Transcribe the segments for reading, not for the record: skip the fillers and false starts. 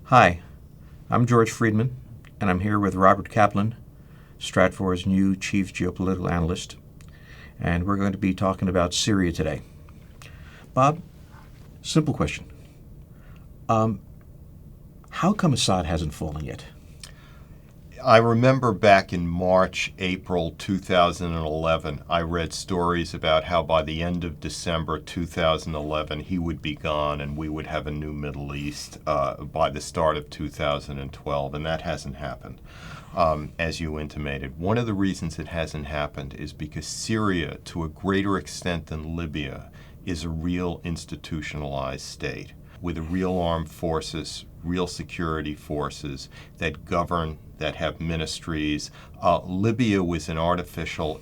Hi, I'm George Friedman, and I'm here with Robert Kaplan, Stratfor's new Chief Geopolitical Analyst, and we're going to be talking about Syria today. Bob, simple question. How come Assad hasn't fallen yet? I remember back in March, April 2011, I read stories about how by the end of December 2011 he would be gone and we would have a new Middle East by the start of 2012, and that hasn't happened, as you intimated. One of the reasons it hasn't happened is because Syria, to a greater extent than Libya, is a real institutionalized state with real armed forces, real security forces that govern, that have ministries. Libya was an artificial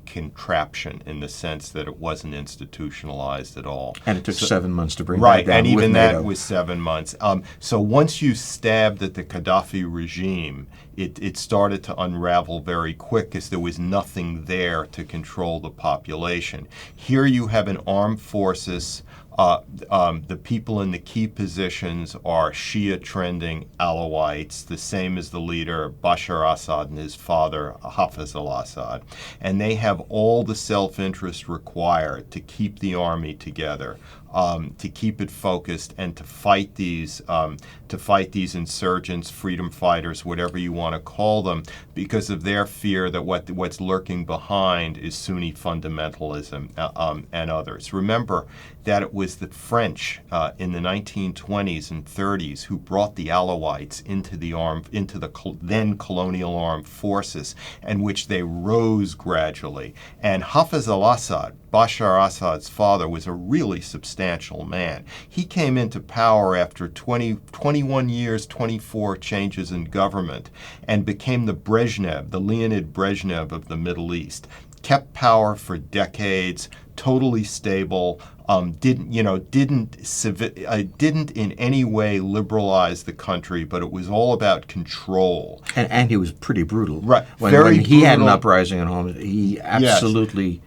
contraption in the sense that it wasn't institutionalized at all. And it took 7 months to bring right, that down. And even with NATO. That was 7 months. So once you stabbed at the Gaddafi regime, it started to unravel very quick as there was nothing there to control the population. Here you have an armed forces. The people in the key positions are Shia trending Alawites, the same as the leader Bashar Assad and his father Hafez al-Assad. And they have all the self-interest required to keep the army together, to keep it focused, and to fight these insurgents, freedom fighters, whatever you want to call them, because of their fear that what's lurking behind is Sunni fundamentalism and others. Remember that it was the French in the 1920s and 30s who brought the Alawites into the then colonial armed forces, and which they rose gradually. And Hafez al-Assad, Bashar Assad's father, was a really substantial man. He came into power after 21 years, 24 changes in government, and became the Leonid Brezhnev of the Middle East. Kept power for decades, totally stable. Didn't in any way liberalize the country, but it was all about control. And he was pretty brutal. Right, When he had an uprising at home, he absolutely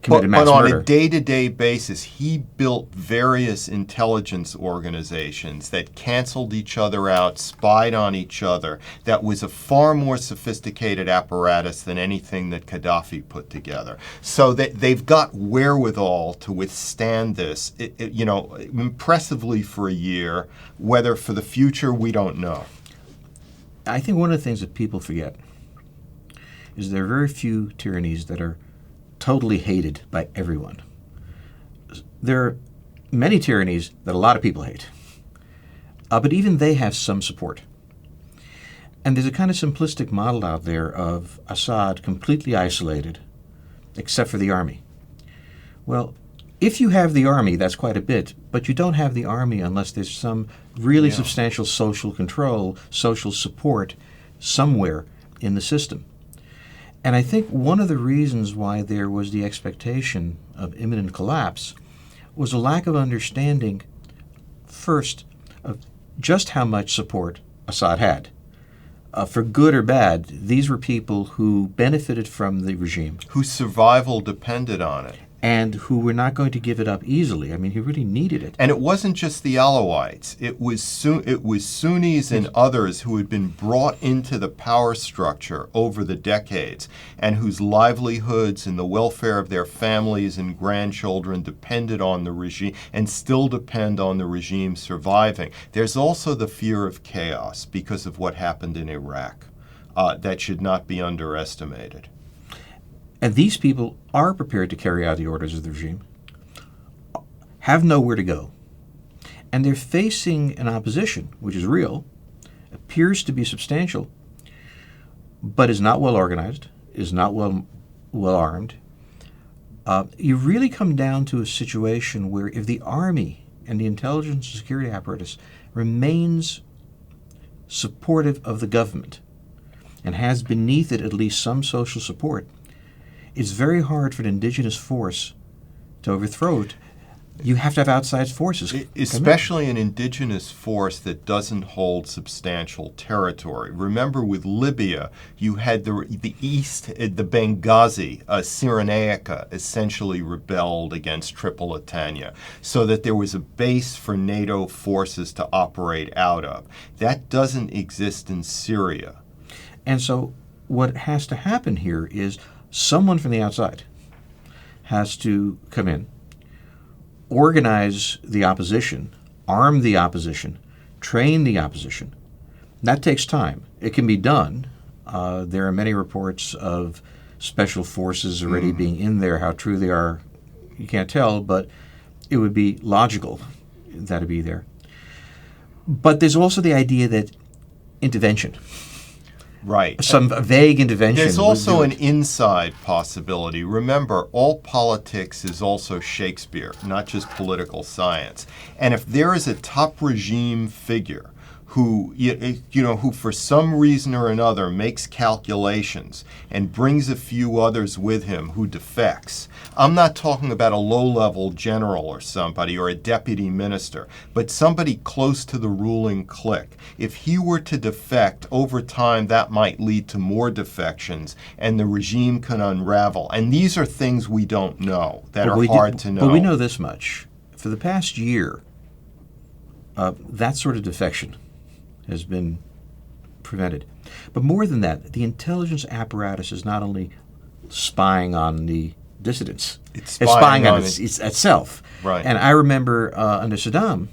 committed mass murder. But on murder. a day-to-day basis, he built various intelligence organizations that canceled each other out, spied on each other. That was a far more sophisticated apparatus than anything that Gaddafi put together. So they've got wherewithal to withstand this, impressively for a year. Whether for the future, we don't know. I think one of the things that people forget is there are very few tyrannies that are totally hated by everyone. There are many tyrannies that a lot of people hate, but even they have some support. And there's a kind of simplistic model out there of Assad completely isolated, except for the army. Well, if you have the army, that's quite a bit, but you don't have the army unless there's some really substantial social control, social support somewhere in the system. And I think one of the reasons why there was the expectation of imminent collapse was a lack of understanding, first, of just how much support Assad had. For good or bad, these were people who benefited from the regime. Whose survival depended on it. And who were not going to give it up easily. I mean, he really needed it. And it wasn't just the Alawites. It was Sunnis and others who had been brought into the power structure over the decades and whose livelihoods and the welfare of their families and grandchildren depended on the regime and still depend on the regime surviving. There's also the fear of chaos because of what happened in Iraq. That should not be underestimated. And these people are prepared to carry out the orders of the regime, have nowhere to go. And they're facing an opposition, which is real, appears to be substantial, but is not well organized, is not well armed. You really come down to a situation where if the army and the intelligence and security apparatus remains supportive of the government and has beneath it at least some social support, it's very hard for an indigenous force to overthrow it. you have to have outside forces. Especially an indigenous force that doesn't hold substantial territory. Remember, with Libya, you had the east, the Benghazi, Cyrenaica, essentially rebelled against Tripolitania, so that there was a base for NATO forces to operate out of. That doesn't exist in Syria. And so what has to happen here is someone from the outside has to come in, organize the opposition, arm the opposition, train the opposition. That takes time. It can be done. There are many reports of special forces already being in there. How true they are, you can't tell, but it would be logical that it be there. But there's also the idea that intervention, right, some vague intervention. There's also an inside possibility. Remember, all politics is also Shakespeare, not just political science. And if there is a top regime figure who, who for some reason or another makes calculations and brings a few others with him who defects. I'm not talking about a low-level general or somebody or a deputy minister, but somebody close to the ruling clique. If he were to defect, over time that might lead to more defections and the regime can unravel. And these are things we don't know, that are hard to know. But we know this much. For the past year, that sort of defection has been prevented. But more than that, the intelligence apparatus is not only spying on the dissidents, it's spying on itself. Right. And I remember under Saddam,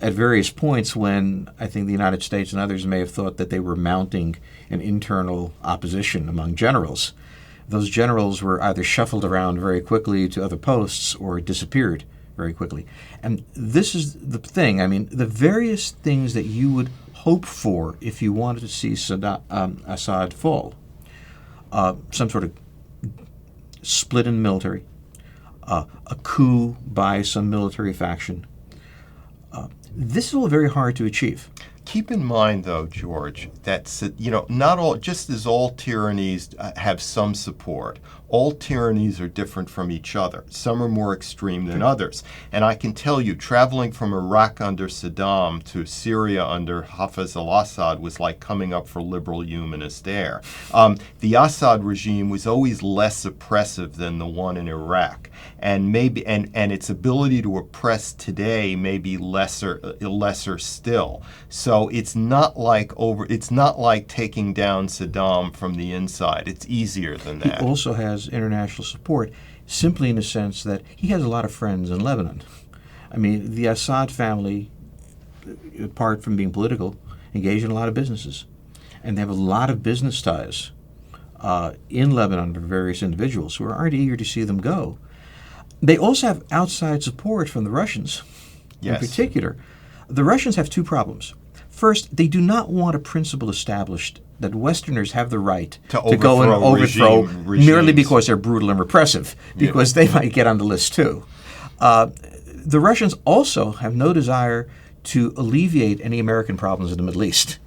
at various points when I think the United States and others may have thought that they were mounting an internal opposition among generals, those generals were either shuffled around very quickly to other posts or disappeared very quickly. And this is the thing. I mean, the various things that you would hope for if you wanted to see Assad fall, some sort of split in the military, a coup by some military faction. This is all very hard to achieve. Keep in mind, though, George, that not all, just as all tyrannies have some support, all tyrannies are different from each other. Some are more extreme than others. And I can tell you, traveling from Iraq under Saddam to Syria under Hafez al-Assad was like coming up for liberal humanist air. The Assad regime was always less oppressive than the one in Iraq, and its ability to oppress today may be lesser still. So it's not like taking down Saddam from the inside. It's easier than that. He also has international support, simply in the sense that he has a lot of friends in Lebanon. I mean, the Assad family, apart from being political, engage in a lot of businesses. And they have a lot of business ties in Lebanon for various individuals who aren't eager to see them go. They also have outside support from the Russians. Yes. In particular. The Russians have two problems. First, they do not want a principle established that Westerners have the right to go and overthrow merely because they're brutal and repressive, because they might get on the list too. The Russians also have no desire to alleviate any American problems in the Middle East.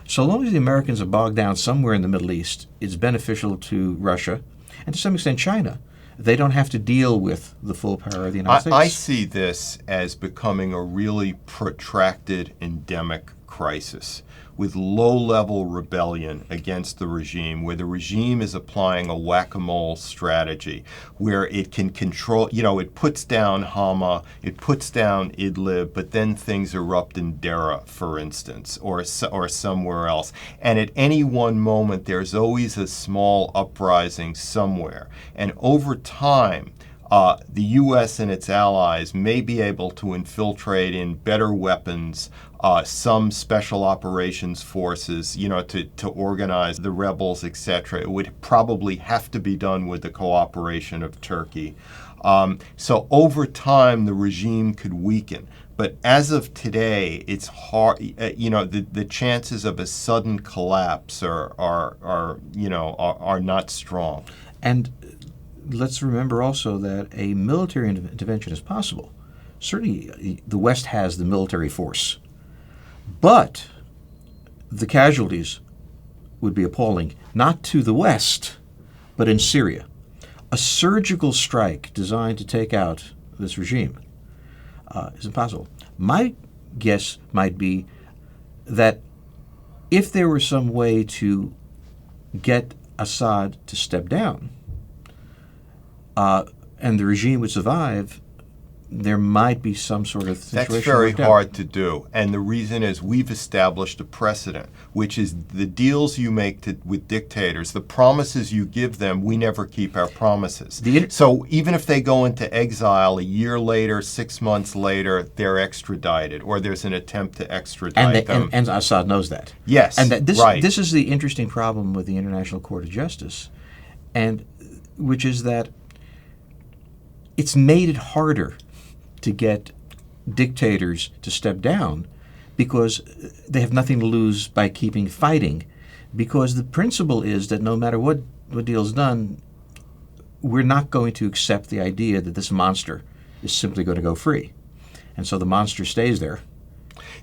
So long as the Americans are bogged down somewhere in the Middle East, it's beneficial to Russia and to some extent China. They don't have to deal with the full power of the United States. I see this as becoming a really protracted endemic crisis with low-level rebellion against the regime, where the regime is applying a whack-a-mole strategy, where it can control, it puts down Hama, it puts down Idlib, but then things erupt in Dera, for instance, or somewhere else. And at any one moment, there's always a small uprising somewhere. And over time, the U.S. and its allies may be able to infiltrate in better weapons, some special operations forces, to organize the rebels, etc. It would probably have to be done with the cooperation of Turkey. So over time, the regime could weaken. But as of today, it's hard. The chances of a sudden collapse are not strong. And let's remember also that a military intervention is possible. Certainly, the West has the military force. But the casualties would be appalling, not to the West, but in Syria. A surgical strike designed to take out this regime is impossible. My guess might be that if there were some way to get Assad to step down and the regime would survive, there might be some sort of situation. That's very worked out. hard to do. And the reason is we've established a precedent, which is the deals you make with dictators, the promises you give them, we never keep our promises. So even if they go into exile a year later, 6 months later, they're extradited, or there's an attempt to extradite them. And Assad knows that. Yes, and that right. This is the interesting problem with the International Court of Justice, and which is that it's made it harder to get dictators to step down because they have nothing to lose by keeping fighting, because the principle is that no matter what deal's done, we're not going to accept the idea that this monster is simply going to go free. And so the monster stays there.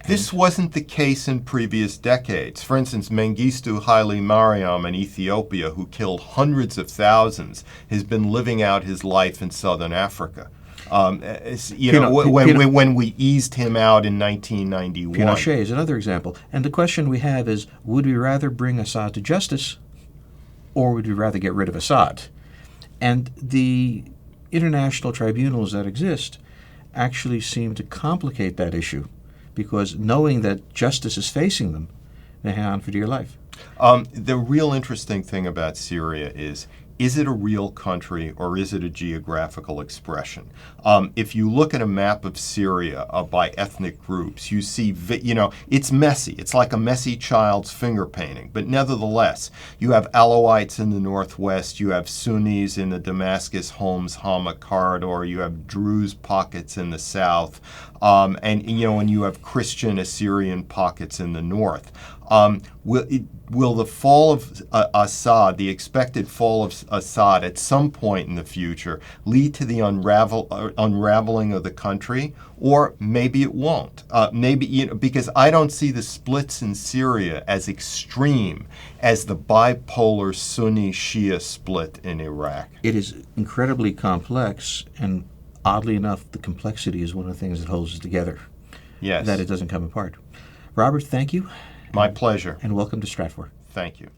This wasn't the case in previous decades. For instance, Mengistu Haile Mariam in Ethiopia, who killed hundreds of thousands, has been living out his life in southern Africa. When we eased him out in 1991. Pinochet is another example. And the question we have is, would we rather bring Assad to justice, or would we rather get rid of Assad? And the international tribunals that exist actually seem to complicate that issue, because knowing that justice is facing them, they hang on for dear life. The real interesting thing about Syria is it a real country or is it a geographical expression? If you look at a map of Syria by ethnic groups, you see, it's messy. It's like a messy child's finger painting. But nevertheless, you have Alawites in the northwest, you have Sunnis in the Damascus-Homs-Hama corridor, you have Druze pockets in the south, and you have Christian Assyrian pockets in the north. Will the fall of Assad, the expected fall of Assad at some point in the future, lead to the unraveling of the country? Or maybe it won't. Because I don't see the splits in Syria as extreme as the bipolar Sunni-Shia split in Iraq. It is incredibly complex, and oddly enough, the complexity is one of the things that holds it together. Yes. That it doesn't come apart. Robert, thank you. My pleasure. And welcome to Stratfor. Thank you.